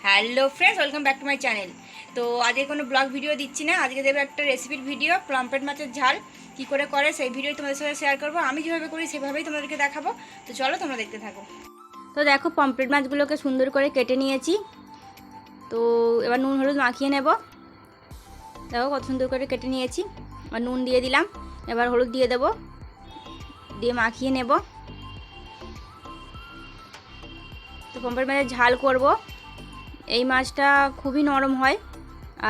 Hello friends, welcome back to my channel. তো আজকে কোনো ব্লগ ভিডিও দিচ্ছি না, আজকে দেবো একটা রেসিপির ভিডিও। পমফ্রেট মাছের ঝাল কী করে করে সেই ভিডিও তোমাদের সাথে শেয়ার করবো। আমি যেভাবে করি সেভাবেই তোমাদেরকে দেখাবো। তো চলো তোমরা দেখতে থাকো। তো দেখো, পমফ্রেট মাছগুলোকে সুন্দর করে কেটে নিয়েছি। তো এবার নুন হলুদ মাখিয়ে নেব। দেখো কত সুন্দর করে কেটে নিয়েছি। এবার নুন দিয়ে দিলাম, এবার হলুদ দিয়ে দেবো, দিয়ে মাখিয়ে নেব। তো পমফ্রেট মাছের ঝাল করব। এই মাছটা খুবই নরম হয়,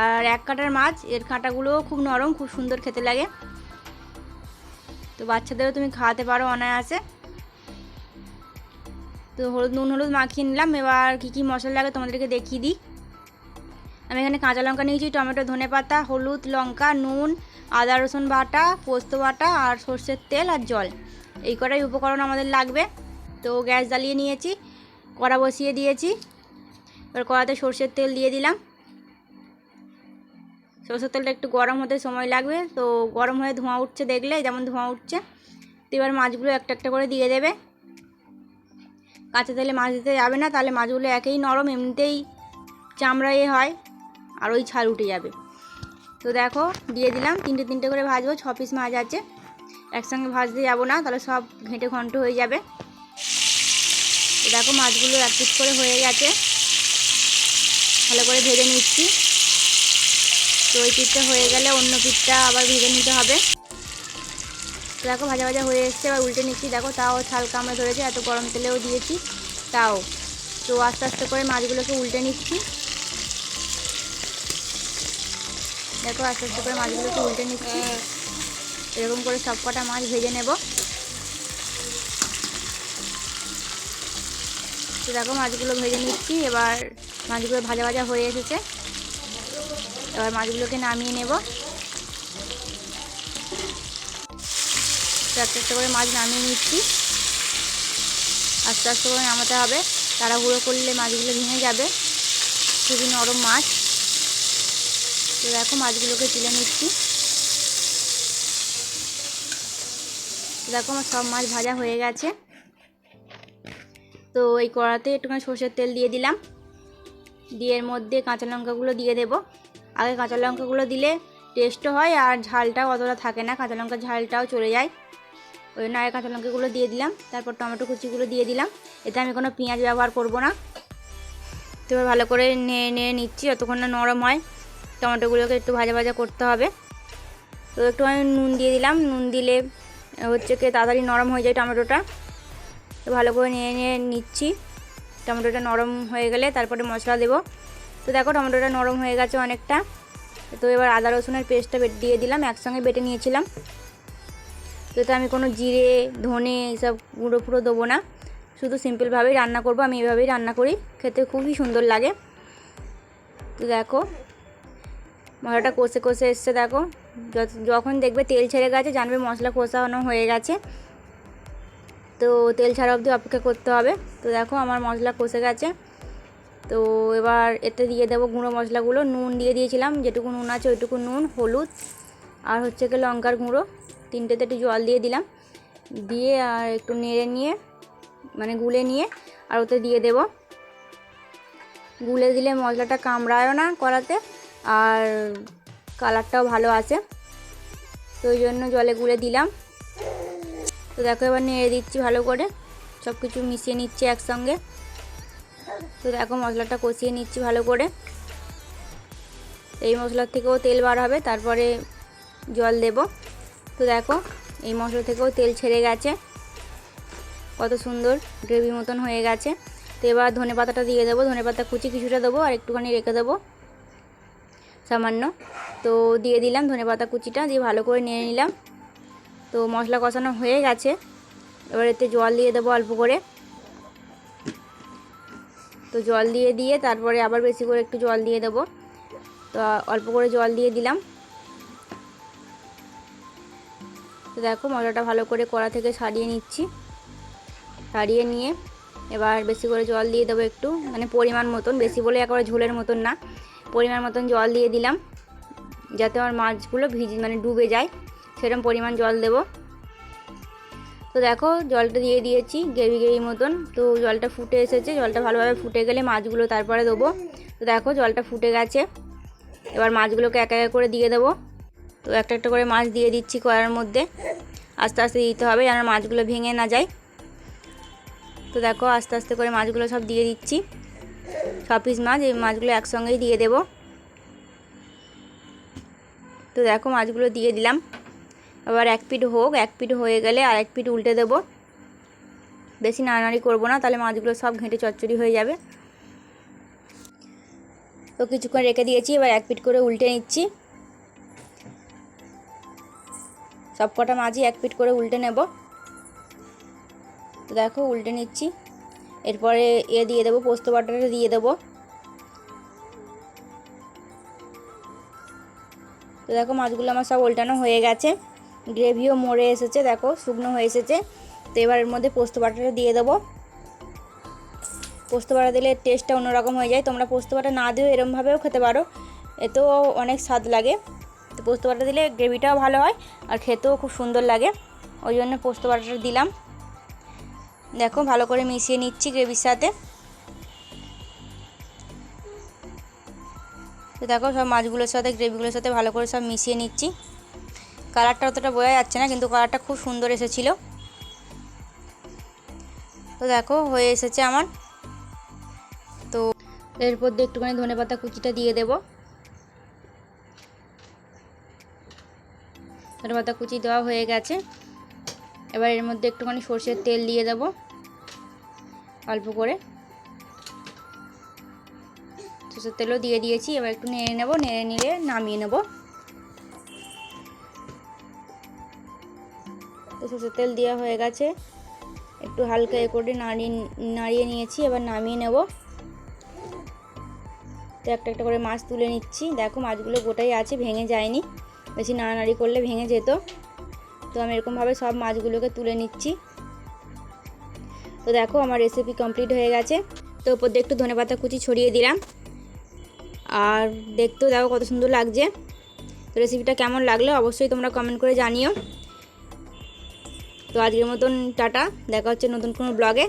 আর এক কাঁটার মাছ, এর কাঁটাগুলোও খুব নরম, খুব সুন্দর খেতে লাগে। তো বাচ্চাদেরও তুমি খাওয়াতে পারো অনায়াসে। তো নুন হলুদ মাখিয়ে নিলাম। এবার কী কী মশলা লাগে তোমাদেরকে দেখিয়ে দিই। আমি এখানে কাঁচা লঙ্কা নিয়েছি, টমেটো, ধনেপাতা, হলুদ, লঙ্কা, নুন, আদা রসুন বাটা, পোস্ত বাটা, আর সর্ষের তেল আর জল। এই কটাই উপকরণ আমাদের লাগবে। তো গ্যাস জ্বালিয়ে নিয়েছি, কড়া বসিয়ে দিয়েছি। এবার কড়াতে সর্ষের তেল দিয়ে দিলাম। সরষের তেলটা একটু গরম হতে সময় লাগবে। তো গরম হয়ে ধোঁয়া উঠছে, দেখলে যেমন ধোঁয়া উঠছে। তো এবার মাছগুলো একটা একটা করে দিয়ে দেবে। কাঁচা তেলে মাছ দিতে যাবে না, তাহলে মাছগুলো একেই নরম, এমনিতেই চামড়া হয়, আর ওই ছাল উঠে যাবে। তো দেখো দিয়ে দিলাম, তিনটে তিনটে করে ভাজবো। 6 পিস মাছ আছে, একসঙ্গে ভাজতে যাবো না, তাহলে সব ঘেঁটে ঘন্ট হয়ে যাবে। তো দেখো মাছগুলো এক পিস করে হয়ে গেছে, ভালো করে ভেজে নিচ্ছি। তো ওই পিঠটা হয়ে গেলে অন্য পিঠটা আবার ভেজে নিতে হবে। তো দেখো ভাজা ভাজা হয়ে এসছে, এবার উল্টে নিচ্ছি। দেখো তাও ছাল কামড়ে ধরেছে, এত গরম তেলেও দিয়েছি তাও। তো আস্তে আস্তে করে মাছগুলোকে উল্টে নিচ্ছি। দেখো আস্তে আস্তে করে মাছগুলোকে উল্টে নিচ্ছি। এরকম করে সব কটা মাছ ভেজে নেব। তো দেখো মাছগুলো ভেজে নিচ্ছি। এবার মাছগুলো ভাজা ভাজা হয়ে এসেছে, এবার মাছগুলোকে নামিয়ে নেব। একটা একটা করে মাছ নামিয়ে নিচ্ছি। আস্তে আস্তে করে নামাতে হবে, তাড়াহুড়ো করলে মাছগুলো ভেঙে যাবে, খুবই নরম মাছ। তো দেখো মাছগুলোকে তুলে নিচ্ছি। দেখো আমার সব মাছ ভাজা হয়ে গেছে। তো এই কড়াতে একটুখানি সর্ষের তেল দিয়ে দিলাম, দিয়ে এর মধ্যে কাঁচা লঙ্কাগুলো দিয়ে দেব। আগে কাঁচা লঙ্কাগুলো দিলে টেস্টও হয়, আর ঝালটাও অতটা থাকে না, কাঁচা লঙ্কার ঝালটাও চলে যায়। ওই জন্য আগে কাঁচা লঙ্কাগুলো দিয়ে দিলাম, তারপর টমেটো কুচিগুলো দিয়ে দিলাম। এতে আমি কোনো পেঁয়াজ ব্যবহার করব না। তো এবার ভালো করে নেড়ে নিচ্ছি যতক্ষণ না নরম হয়। টমেটোগুলোকে একটু ভাজা ভাজা করতে হবে। তো একটু আমি নুন দিয়ে দিলাম, নুন দিলে হচ্ছে কি তাড়াতাড়ি নরম হয়ে যায় টমেটোটা। তো ভালো করে নেড়ে নিচ্ছি। টমেটোটা নরম হয়ে গেলে তারপরে মশলা দেব। তো দেখো টমেটোটা নরম হয়ে গেছে অনেকটা। তো এবার আদা রসুনের পেস্টটা দিয়ে দিলাম, একসঙ্গে বেটে নিয়েছিলাম। তো এতে আমি কোনো জিরে ধনে এইসব গুঁড়ো ফুড়ো দেবো না, শুধু সিম্পলভাবেই রান্না করব। আমি এভাবেই রান্না করি, খেতে খুবই সুন্দর লাগে। তো দেখো মশলাটা কষে কষে এসছে। দেখো যখন দেখবে তেল ছেড়ে গেছে, জানবে মশলা কষানো হয়ে গেছে। তো তেল ছাড়া অবধি অপেক্ষা করতে হবে। তো দেখো আমার মশলা কষে গেছে। তো এবার এতে দিয়ে দেবো গুঁড়ো মশলাগুলো। নুন দিয়ে দিয়েছিলাম, যেটুকু নুন আছে ওইটুকু নুন, হলুদ আর হচ্ছে কি লঙ্কার গুঁড়ো, তিনটেতে একটু জল দিয়ে দিলাম। দিয়ে আর একটু নেড়ে নিয়ে, মানে গুলে নিয়ে আর ওতে দিয়ে দেব। গুলে দিলে মশলাটা কামড়ায়ও না কড়াতে, আর কালারটাও ভালো আসে। তো ওই জন্য জলে গুলে দিলাম। তো দেখো এবার নেড়ে দিচ্ছি ভালো করে, সব কিছু মিশিয়ে নিচ্ছি একসঙ্গে। তো দেখো মশলাটা কষিয়ে নিচ্ছি ভালো করে। এই মশলার থেকেও তেল বার হবে, তারপরে জল দেব। তো দেখো এই মশলা থেকেও তেল ছেড়ে গেছে, কত সুন্দর গ্রেভি মতন হয়ে গেছে। তো এবার ধনে পাতাটা দিয়ে দেবো, ধনে পাতা কুচি কিছুটা দেবো, আর একটুখানি রেখে দেবো সামান্য। তো দিয়ে দিলাম ধনে পাতা কুচিটা, দিয়ে ভালো করে নিয়ে নিলাম। তো মশলা কষানো হয়ে গেছে, এবার এতে জল দিয়ে দেবো অল্প করে। তো জল দিয়ে তারপরে আবার বেশি করে একটু জল দিয়ে দেবো। তো অল্প করে জল দিয়ে দিলাম। তো দেখো মশলাটা ভালো করে কড়া থেকে ছাড়িয়ে নিচ্ছি। ছাড়িয়ে নিয়ে এবার বেশি করে জল দিয়ে দেবো একটু, মানে পরিমাণ মতন, বেশি বলে একেবারে ঝোলের মতন না, পরিমাণ মতন জল দিয়ে দিলাম, যাতে আমার মাছগুলো মানে ডুবে যায়, সেরকম পরিমাণ জল দেব। তো দেখো জলটা দিয়ে দিয়েছি গ্রেভি মতন। তো জলটা ফুটে এসেছে, জলটা ভালোভাবে ফুটে গেলে মাছগুলো তারপরে দেবো। তো দেখো জলটা ফুটে গেছে, এবার মাছগুলোকে একা একা করে দিয়ে দেবো। তো একটা একটা করে মাছ দিয়ে দিচ্ছি কড়াইয়ের মধ্যে, আস্তে আস্তে দিতে হবে যেন মাছগুলো ভেঙে না যায়। তো দেখো আস্তে আস্তে করে মাছগুলো সব দিয়ে দিচ্ছি, 6 পিস মাছ, এই মাছগুলো একসঙ্গেই দিয়ে দেব। তো দেখো মাছগুলো দিয়ে দিলাম, আবার এক পিঠ হোক, এক পিঠ হয়ে গেলে আর এক পিঠ উল্টে দেবো। বেশি নাড়ানাড়ি করবো না, তাহলে মাছগুলো সব ঘেঁটে চচ্চড়ি হয়ে যাবে। তো কিছুক্ষণ রেখে দিয়েছি, এবার এক পিঠ করে উল্টে নিচ্ছি। সব কটা মাছই এক পিঠ করে উল্টে নেব। তো দেখো উল্টে নিচ্ছি, এরপরে দিয়ে দেবো, পোস্ত বাটাটা দিয়ে দেবো। তো দেখো মাছগুলো আমার সব উল্টানো হয়ে গেছে, গ্রেভিও মরে এসেছে, দেখো শুকনো হয়ে এসেছে। তো এবার এর মধ্যে পোস্ত বাটাটা দিয়ে দেবো। পোস্ত বাটা দিলে টেস্টটা অন্যরকম হয়ে যায়, তোমরা পোস্ত বাটা না দিয়েও এরমভাবেও খেতে পারো, এতেও অনেক স্বাদ লাগে। তো পোস্ত বাটা দিলে গ্রেভিটাও ভালো হয় আর খেতেও খুব সুন্দর লাগে, ওই জন্য পোস্ত বাটাটা দিলাম। দেখো ভালো করে মিশিয়ে নিচ্ছি গ্রেভির সাথে। তো দেখো সব মাছগুলোর সাথে গ্রেভিগুলোর সাথে ভালো করে সব মিশিয়ে নিচ্ছি। কালারটা অতটা বোঝা যাচ্ছে না, কিন্তু কালারটা খুব সুন্দর এসেছিলো। তো দেখো হয়ে এসেছে আমার। তো এরপর দিয়ে একটুখানি ধনেপাতা কুচিটা দিয়ে দেব। ধনেপাতা কুচি দেওয়া হয়ে গেছে, এবার এর মধ্যে একটুখানি সরষের তেল দিয়ে দেব অল্প করে। সরষের তেলও দিয়ে দিয়েছি, এবার একটু নেড়ে নেব, নেড়ে নিলে নামিয়ে নেব। তো সরষের তেল দেওয়া হয়ে গেছে, একটু হালকা করে নাড়িয়ে নিয়েছি, এবার নামিয়ে নেব। তো একটা একটা করে মাছ তুলে নিচ্ছি। দেখো মাছগুলো গোটাই আছে, ভেঙে যায়নি, বেশি নাড়ানাড়ি করলে ভেঙে যেত। তো আমি এরকমভাবে সব মাছগুলোকে তুলে নিচ্ছি। তো দেখো আমার রেসিপি কমপ্লিট হয়ে গেছে। তো ওপর দিয়ে একটু ধনেপাতা কুচি ছড়িয়ে দিলাম, আর দেখতেও দেখো কত সুন্দর লাগছে। তো রেসিপিটা কেমন লাগলো অবশ্যই তোমরা কমেন্ট করে জানিও। তো আজকের মতন টাটা, দেখা হচ্ছে নতুন কোনো ব্লগে।